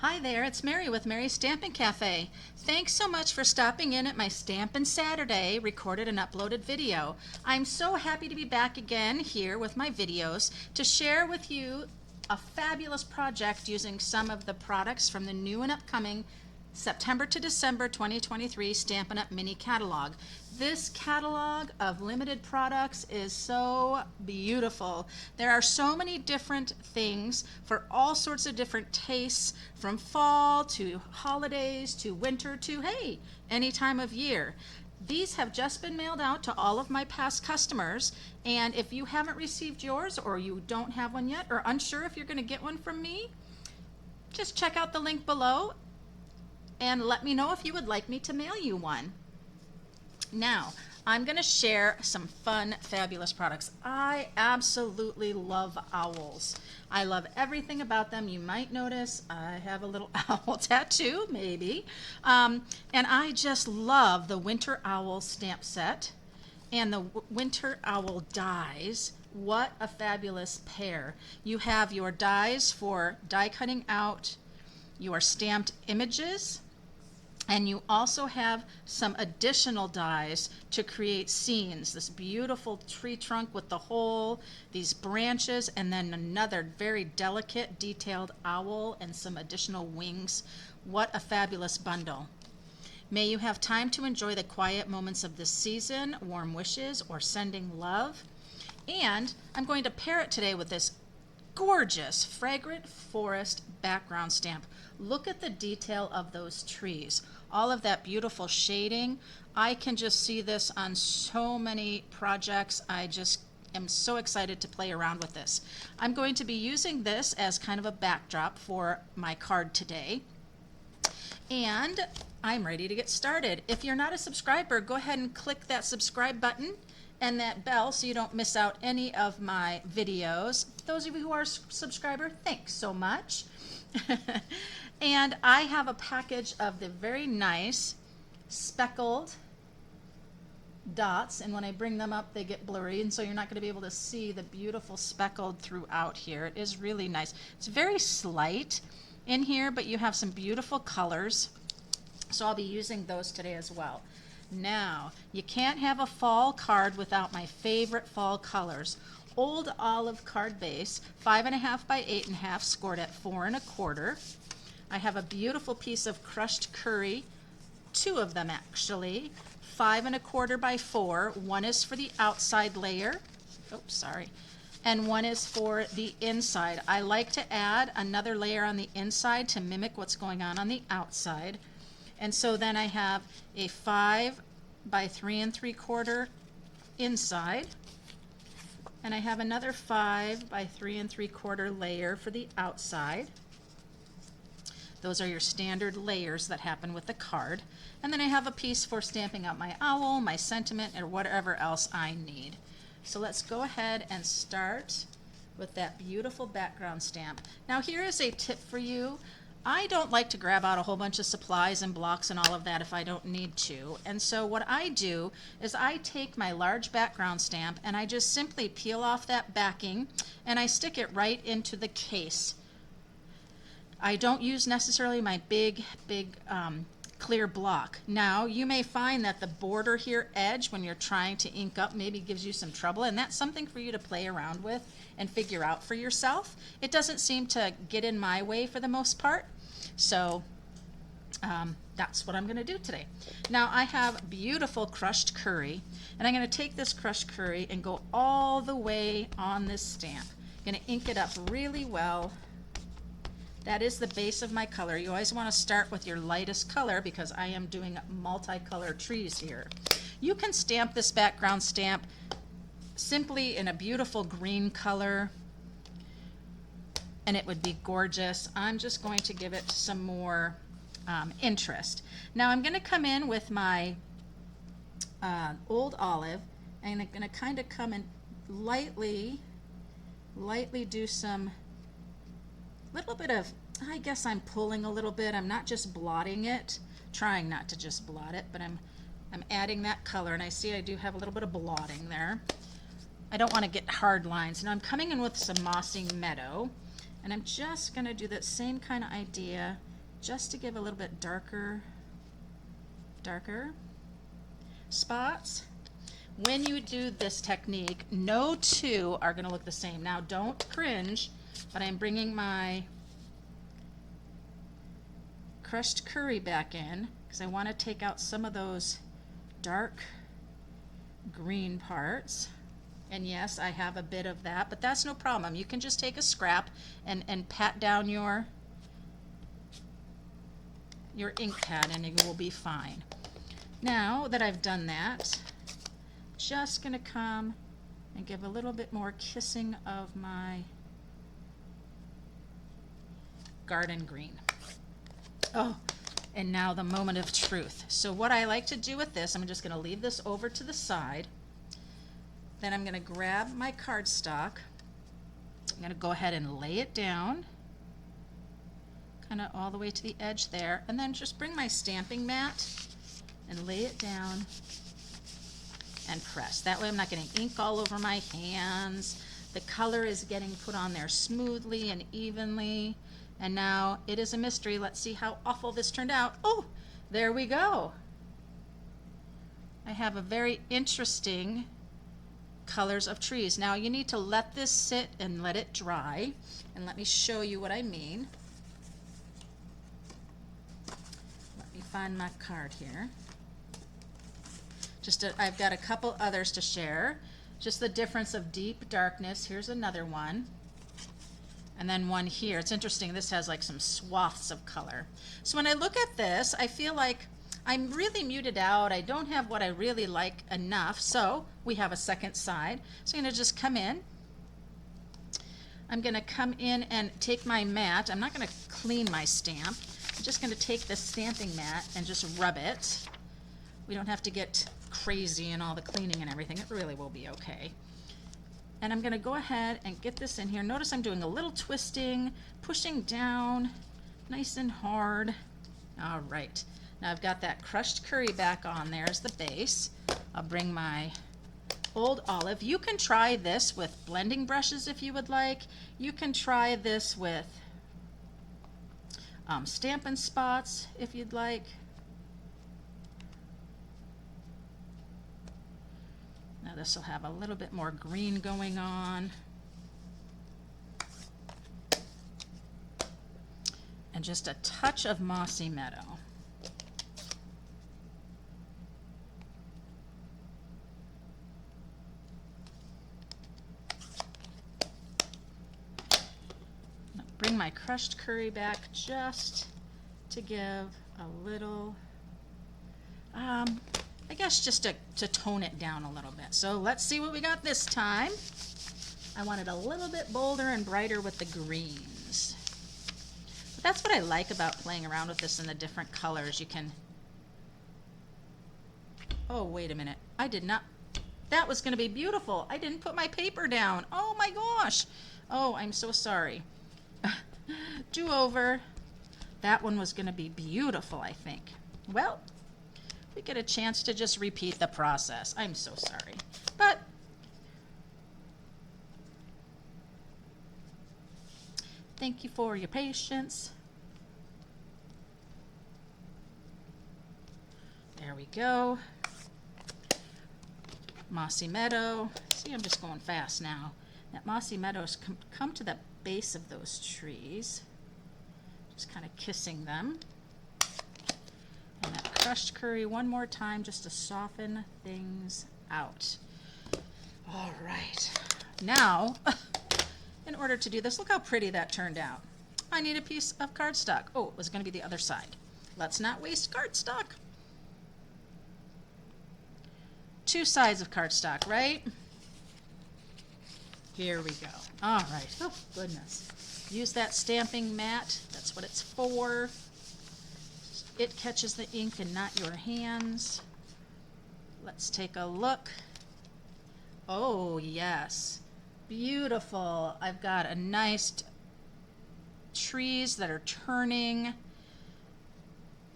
Hi there, it's Mary with Mary's Stampin' Cafe. Thanks so much for stopping in at my Stampin' Saturday recorded and uploaded video. I'm so happy to be back again here with my videos to share with you a fabulous project using some of the products from the new and upcoming September to December 2023 Stampin' Up! Mini Catalog. This catalog of limited products is so beautiful. There are so many different things for all sorts of different tastes, from fall to holidays to winter to, hey, any time of year. These have just been mailed out to all of my past customers, and if you haven't received yours or you don't have one yet or unsure if you're going to get one from me, just check out the link below and let me know if you would like me to mail you one. Now, I'm going to share some fun, fabulous products. I absolutely love owls. I love everything about them. You might notice I have a little owl tattoo, maybe. And I just love the Winter Owl stamp set and the Winter Owl dies. What a fabulous pair. You have your dies for die cutting out your stamped images, and you also have some additional dies to create scenes. This beautiful tree trunk with the hole, these branches, and then another very delicate detailed owl and some additional wings. What a fabulous bundle. May you have time to enjoy the quiet moments of this season, warm wishes, or sending love. And I'm going to pair it today with this gorgeous Fragrant Forest background stamp. Look at the detail of those trees. All of that beautiful shading. I can just see this on so many projects. I just am so excited to play around with this. I'm going to be using this as kind of a backdrop for my card today. And I'm ready to get started. If you're not a subscriber, go ahead and click that subscribe button and that bell so you don't miss out any of my videos. Those of you who are a subscriber, thanks so much. And I have a package of the very nice speckled dots, and when I bring them up they get blurry, and so you're not going to be able to see the beautiful speckled throughout here. It is really nice. It's very slight in here, but you have some beautiful colors, so I'll be using those today as well. Now, you can't have a fall card without my favorite fall colors. Old Olive card base, 5.5 by 8.5, scored at 4 1/4. I have a beautiful piece of crushed curry, 2 of them actually, 5 1/4 by 4. One is for the outside layer, oops, sorry, and one is for the inside. I like to add another layer on the inside to mimic what's going on the outside. And so then I have a 5 by 3 3/4 inside, and I have another 5 by 3 3/4 layer for the outside. Those are your standard layers that happen with the card. And then I have a piece for stamping out my owl, my sentiment, or whatever else I need. So let's go ahead and start with that beautiful background stamp. Now here is a tip for you. I don't like to grab out a whole bunch of supplies and blocks and all of that if I don't need to. And so what I do is I take my large background stamp and I just simply peel off that backing and I stick it right into the case. I don't use necessarily my big clear block. Now you may find that the border here edge when you're trying to ink up maybe gives you some trouble, and that's something for you to play around with and figure out for yourself. It doesn't seem to get in my way for the most part, so that's what I'm going to do today. Now I have beautiful crushed curry, and I'm going to take this crushed curry and go all the way on this stamp. I'm going to ink it up really well. That is the base of my color. You always want to start with your lightest color because I am doing multicolored trees here. You can stamp this background stamp simply in a beautiful green color and it would be gorgeous. I'm just going to give it some more interest. Now I'm going to come in with my Old Olive, and I'm going to kind of come and lightly do some little bit of, I guess I'm pulling a little bit. I'm not just blotting it, trying not to just blot it, but I'm adding that color, and I see I do have a little bit of blotting there. I don't want to get hard lines. Now I'm coming in with some Mossy Meadow, And I'm just going to do that same kind of idea, just to give a little bit darker spots. When you do this technique, no two are going to look the same. Now don't cringe, but I'm bringing my crushed curry back in because I want to take out some of those dark green parts. And yes, I have a bit of that, but that's no problem. You can just take a scrap and pat down your ink pad and it will be fine. Now that I've done that, just going to come and give a little bit more kissing of my garden green. Oh, and now the moment of truth. So what I like to do with this, I'm just going to leave this over to the side. Then I'm going to grab my cardstock. I'm going to go ahead and lay it down, kind of all the way to the edge there, and then just bring my stamping mat and lay it down and press. That way I'm not getting ink all over my hands. The color is getting put on there smoothly and evenly. And now it is a mystery. Let's see how awful this turned out. Oh, there we go. I have a very interesting colors of trees. Now you need to let this sit and let it dry, and let me show you what I mean. Let me find my card here. I've got a couple others to share. Just the difference of deep darkness. Here's another one, and then one here. It's interesting, this has like some swaths of color. So when I look at this, I feel like I'm really muted out. I don't have what I really like enough, so we have a second side. So I'm going to just come in. I'm going to come in and take my mat. I'm not going to clean my stamp. I'm just going to take the stamping mat and just rub it. We don't have to get crazy in all the cleaning and everything. It really will be okay. And I'm going to go ahead and get this in here. Notice I'm doing a little twisting, pushing down, nice and hard. All right. Now I've got that crushed curry back on there as the base. I'll bring my old olive. You can try this with blending brushes if you would like. You can try this with Stampin' spots if you'd like. Now this will have a little bit more green going on. And just a touch of Mossy Meadow. Bring my crushed curry back just to give a little, I guess just to tone it down a little bit. So let's see what we got this time. I want it a little bit bolder and brighter with the greens. But that's what I like about playing around with this in the different colors. You can, oh, wait a minute. I did not, that was going to be beautiful. I didn't put my paper down. Oh my gosh. Oh, I'm so sorry. Do over. That one was going to be beautiful, I think. Well, we get a chance to just repeat the process. I'm so sorry. But thank you for your patience. There we go. Mossy Meadow. See, I'm just going fast now. That Mossy Meadows come to the base of those trees, just kind of kissing them, and that crushed curry one more time just to soften things out. All right, now in order to do this, look how pretty that turned out. I need a piece of cardstock. Oh, it was going to be the other side. Let's not waste cardstock. 2 sides of cardstock, right? Here we go. All right. Oh, goodness. Use that stamping mat. That's what it's for. It catches the ink and not your hands. Let's take a look. Oh, yes. Beautiful. I've got a nice trees that are turning,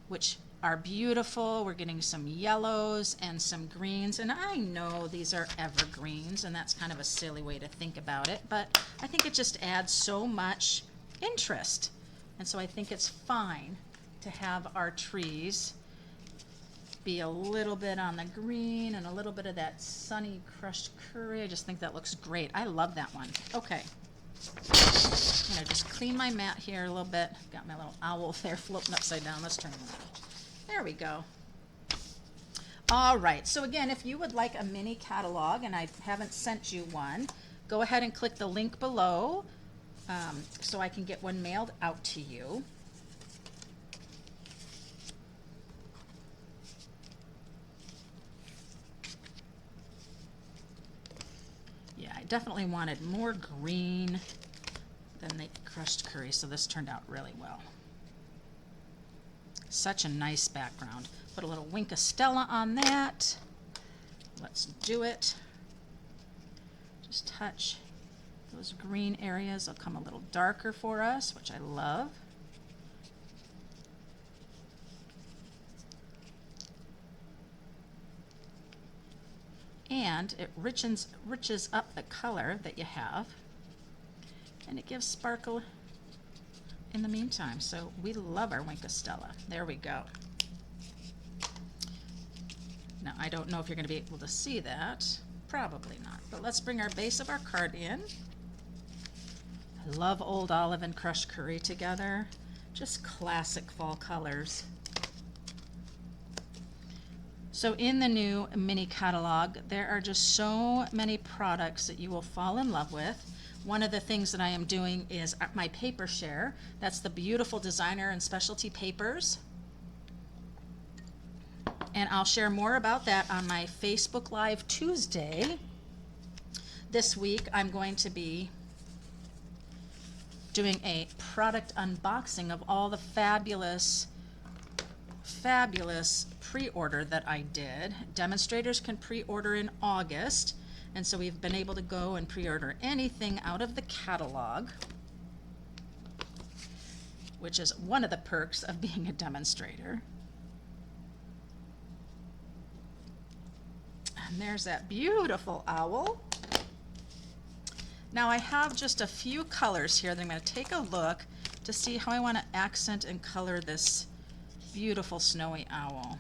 which are beautiful. We're getting some yellows and some greens, and I know these are evergreens, and that's kind of a silly way to think about it, but I think it just adds so much interest. And so I think it's fine to have our trees be a little bit on the green and a little bit of that sunny crushed curry. I just think that looks great. I love that one. Okay. I'm gonna just clean my mat here a little bit. Got my little owl there floating upside down. Let's turn it around. There we go. All right, so again, if you would like a mini catalog and I haven't sent you one, go ahead and click the link below so I can get one mailed out to you. Yeah, I definitely wanted more green than the crushed curry, so this turned out really well. Such a nice background. Put a little Wink of Stella on that. Let's do it. Just touch those green areas. They'll come a little darker for us, which I love. And it riches up the color that you have, and it gives sparkle in the meantime. So we love our Wink of Stella. There we go. Now I don't know if you're going to be able to see that. Probably not. But let's bring our base of our card in. I love Old Olive and crushed curry together. Just classic fall colors. So in the new mini catalog, there are just so many products that you will fall in love with. One of the things that I am doing is my paper share. That's the beautiful designer and specialty papers. And I'll share more about that on my Facebook Live Tuesday. This week I'm going to be doing a product unboxing of all the fabulous pre-order that I did. Demonstrators can pre-order in August, and so we've been able to go and pre-order anything out of the catalog, which is one of the perks of being a demonstrator. And there's that beautiful owl. Now I have just a few colors here that I'm going to take a look to see how I want to accent and color this beautiful snowy owl.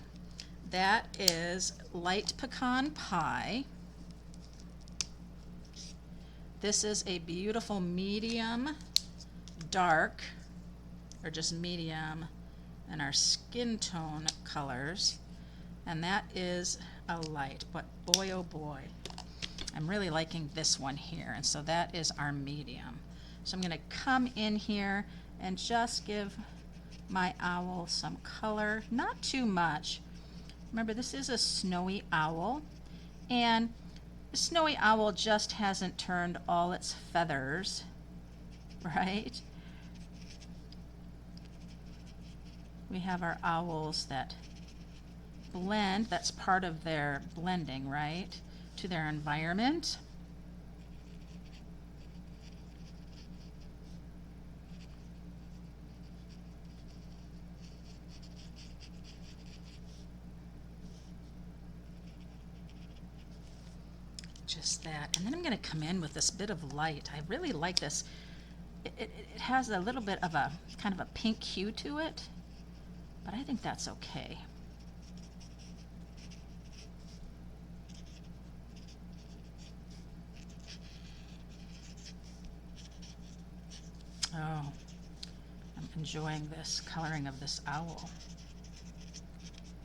That is Light Pecan Pie. This is a beautiful medium dark, or just medium, and our skin tone colors. And that is a light, but boy oh boy, I'm really liking this one here, and so that is our medium. So I'm going to come in here and just give my owl some color, not too much. Remember, this is a snowy owl, and the snowy owl just hasn't turned all its feathers, right? We have our owls that blend, that's part of their blending, right, to their environment. Just that. And then I'm going to come in with this bit of light. I really like this. It has a little bit of a kind of a pink hue to it, but I think that's okay. Oh, I'm enjoying this coloring of this owl.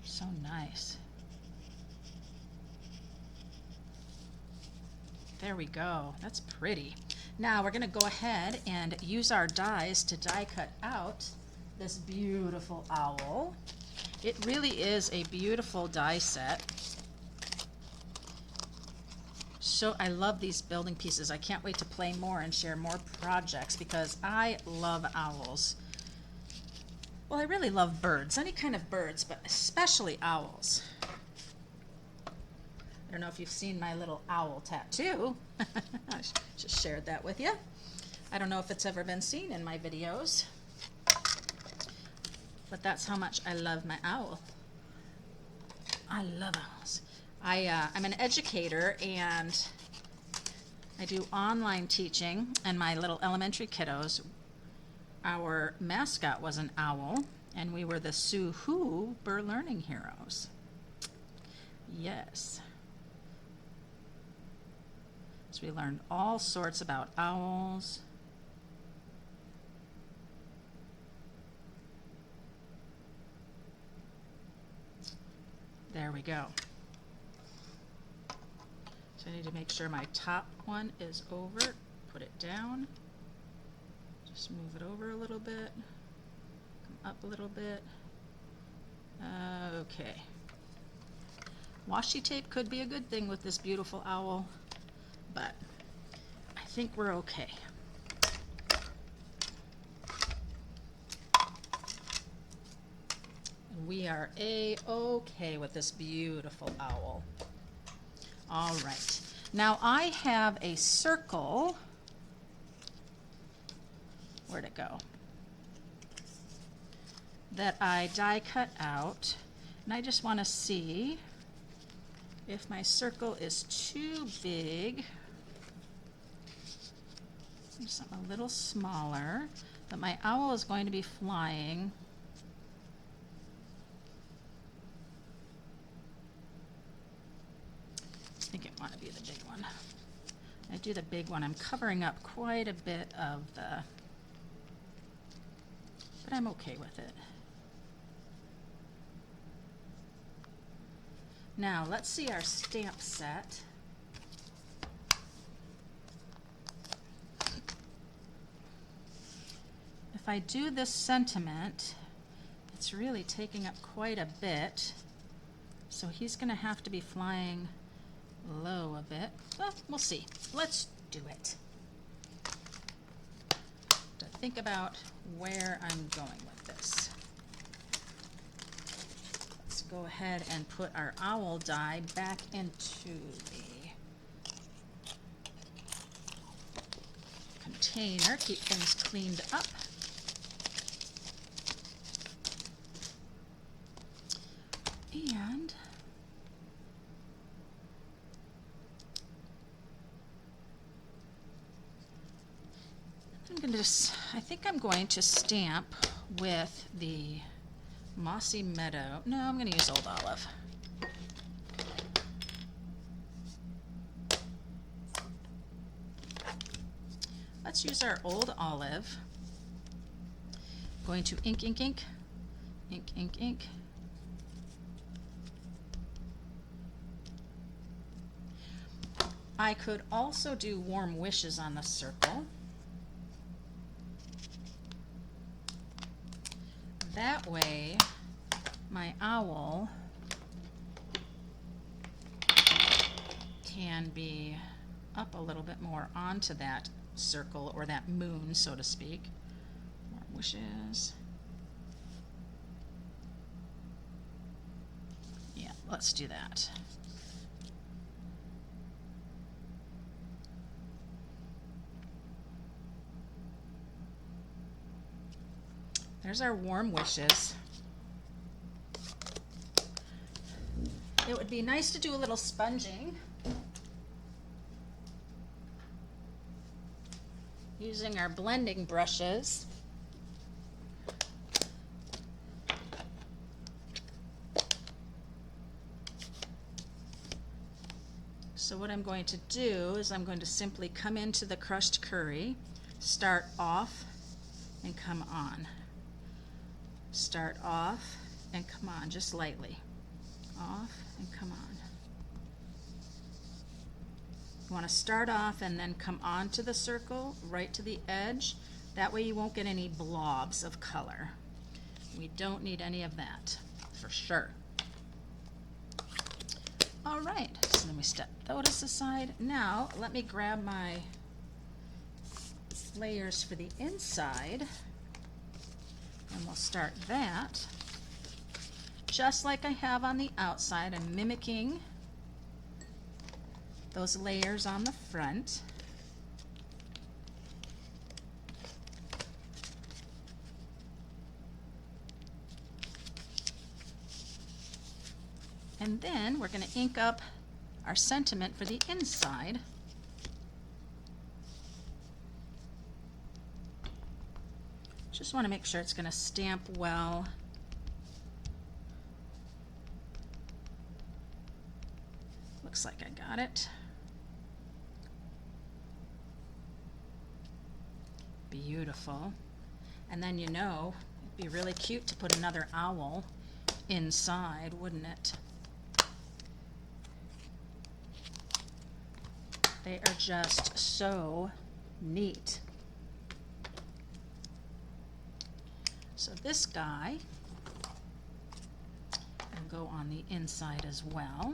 So nice. There we go. That's pretty. Now we're going to go ahead and use our dies to die cut out this beautiful owl. It really is a beautiful die set. So I love these building pieces. I can't wait to play more and share more projects because I love owls. Well, I really love birds, any kind of birds, but especially owls. I don't know if you've seen my little owl tattoo. I just shared that with you. I don't know if it's ever been seen in my videos, but that's how much I love my owl. I love owls. I'm an educator, and I do online teaching, and my little elementary kiddos our mascot was an owl, and we were the Suhuber Learning Heroes. Yes. So we learned all sorts about owls. There we go. So I need to make sure my top one is over. Put it down. Just move it over a little bit. Come up a little bit. Okay. Washi tape could be a good thing with this beautiful owl, but I think we're okay. We are A-okay with this beautiful owl. All right. Now I have a circle. Where'd it go? That I die cut out, and I just want to see if my circle is too big. Something a little smaller, but my owl is going to be flying. I think I want to be the big one. I do the big one. I'm covering up quite a bit of the, but I'm okay with it. Now let's see our stamp set. If I do this sentiment, it's really taking up quite a bit, so he's going to have to be flying low a bit. Well, we'll see. Let's do it. To think about where I'm going with this. Let's go ahead and put our owl die back into the container. Keep things cleaned up. And I think I'm going to stamp with the Mossy Meadow. No, I'm going to use Old Olive. Let's use our Old Olive. I'm going to ink, ink, ink, ink, ink, ink. I could also do Warm Wishes on the circle. That way, my owl can be up a little bit more onto that circle, or that moon, so to speak. Warm Wishes. Yeah, let's do that. There's our Warm Wishes. It would be nice to do a little sponging using our blending brushes. So what I'm going to do is I'm going to simply come into the crushed curry, start off and come on. Start off and come on, just lightly. Off and come on. You want to start off and then come on to the circle, right to the edge. That way you won't get any blobs of color. We don't need any of that, for sure. All right, so then we step those aside. Now, let me grab my layers for the inside. And we'll start that just like I have on the outside. I'm mimicking those layers on the front. And then we're going to ink up our sentiment for the inside. Just want to make sure it's going to stamp well. Looks like I got it. Beautiful. And then you know, it'd be really cute to put another owl inside, wouldn't it? They are just so neat. So this guy will go on the inside as well.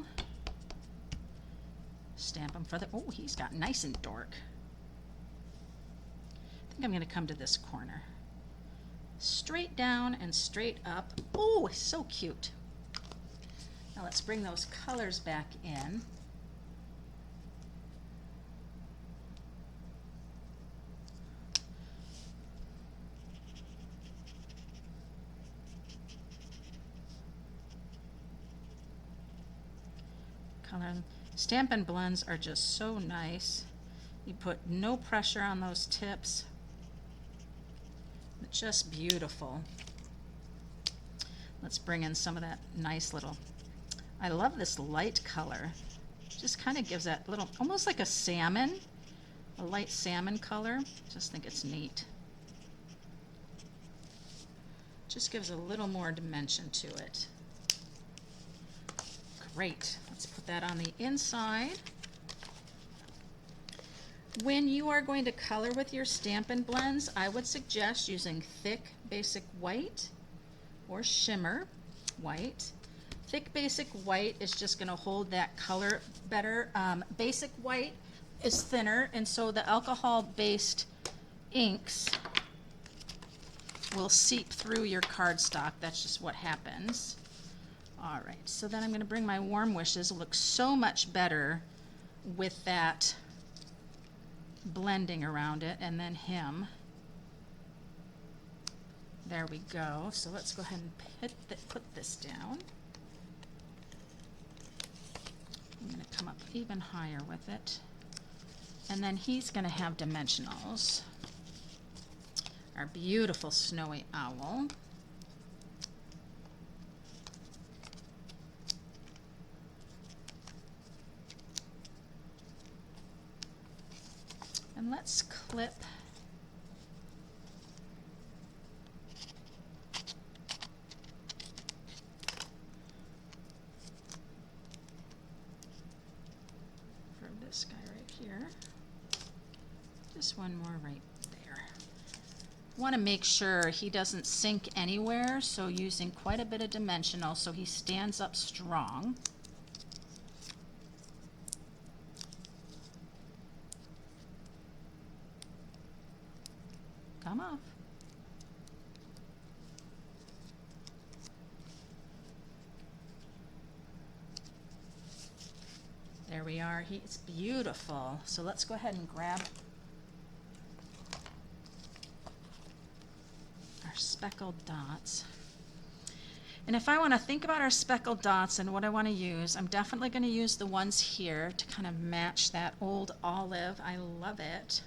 Stamp him for the, oh, he's got nice and dark. I think I'm going to come to this corner. Straight down and straight up. Oh, so cute. Now let's bring those colors back in. Color. Stampin' blends are just so nice. You put no pressure on those tips. It's just beautiful. Let's bring in some of that nice little, I love this light color. Just kind of gives that little, almost like a salmon, a light salmon color. Just think it's neat. Just gives a little more dimension to it. Great. Let's put that on the inside. When you are going to color with your Stampin' blends, I would suggest using thick basic white or shimmer white. Thick basic white is just going to hold that color better. Basic white is thinner, and so the alcohol-based inks will seep through your cardstock. That's just what happens. All right, so then I'm going to bring my Warm Wishes. It looks so much better with that blending around it, and then him. There we go. So let's go ahead and put this down. I'm going to come up even higher with it. And then he's going to have dimensionals. Our beautiful snowy owl. And let's clip for this guy right here. Just one more right there. Want to make sure he doesn't sink anywhere, so using quite a bit of dimensional so he stands up strong. Come off. There we are. It's beautiful. So let's go ahead and grab our speckled dots. And if I want to think about our speckled dots and what I want to use, I'm definitely going to use the ones here to kind of match that old olive. I love it.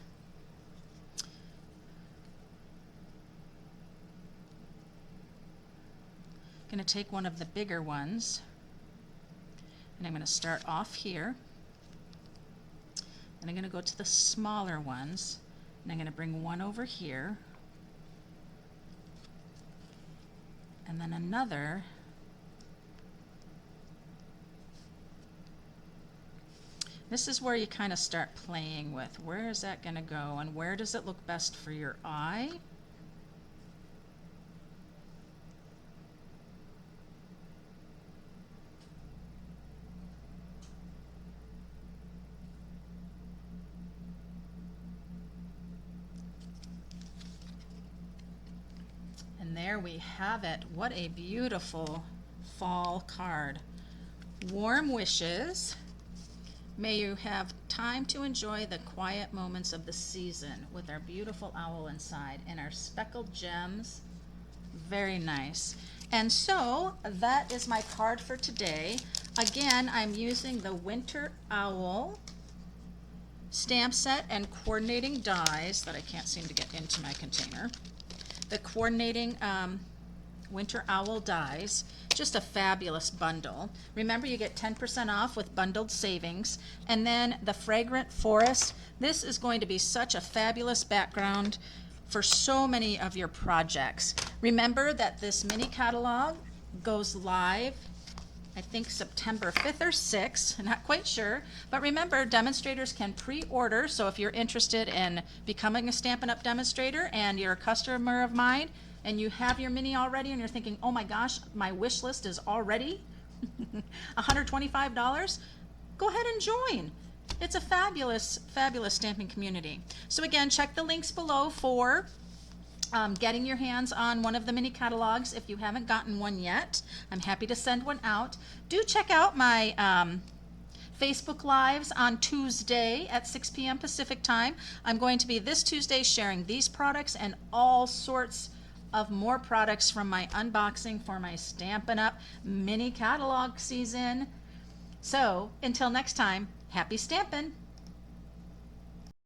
I'm going to take one of the bigger ones, and I'm going to start off here, and I'm going to go to the smaller ones, and I'm going to bring one over here, and then another, this is where you kind of start playing with where is that going to go and where does it look best for your eye. And there we have it. What a beautiful fall card. Warm wishes. May you have time to enjoy the quiet moments of the season with our beautiful owl inside and our speckled gems. Very nice. And so that is my card for today. Again, I'm using the Winter Owl stamp set and coordinating dies that I can't seem to get into my container. the coordinating Winter Owl dies. Just a fabulous bundle. Remember, you get 10% off with bundled savings. And then the Fragrant Forest. This is going to be such a fabulous background for so many of your projects. Remember that this mini catalog goes live, I think September 5th or 6th, I'm not quite sure. But remember, demonstrators can pre-order, so if you're interested in becoming a Stampin' Up! Demonstrator and you're a customer of mine and you have your mini already and you're thinking, oh my gosh, my wish list is already $125, go ahead and join. It's a fabulous, fabulous stamping community. So again, check the links below for getting your hands on one of the mini catalogs if you haven't gotten one yet. I'm happy to send one out. Do check out my Facebook Lives on Tuesday at 6 p.m. Pacific time. I'm going to be this Tuesday sharing these products and all sorts of more products from my unboxing for my Stampin' Up! Mini catalog season. So until next time, happy stampin'!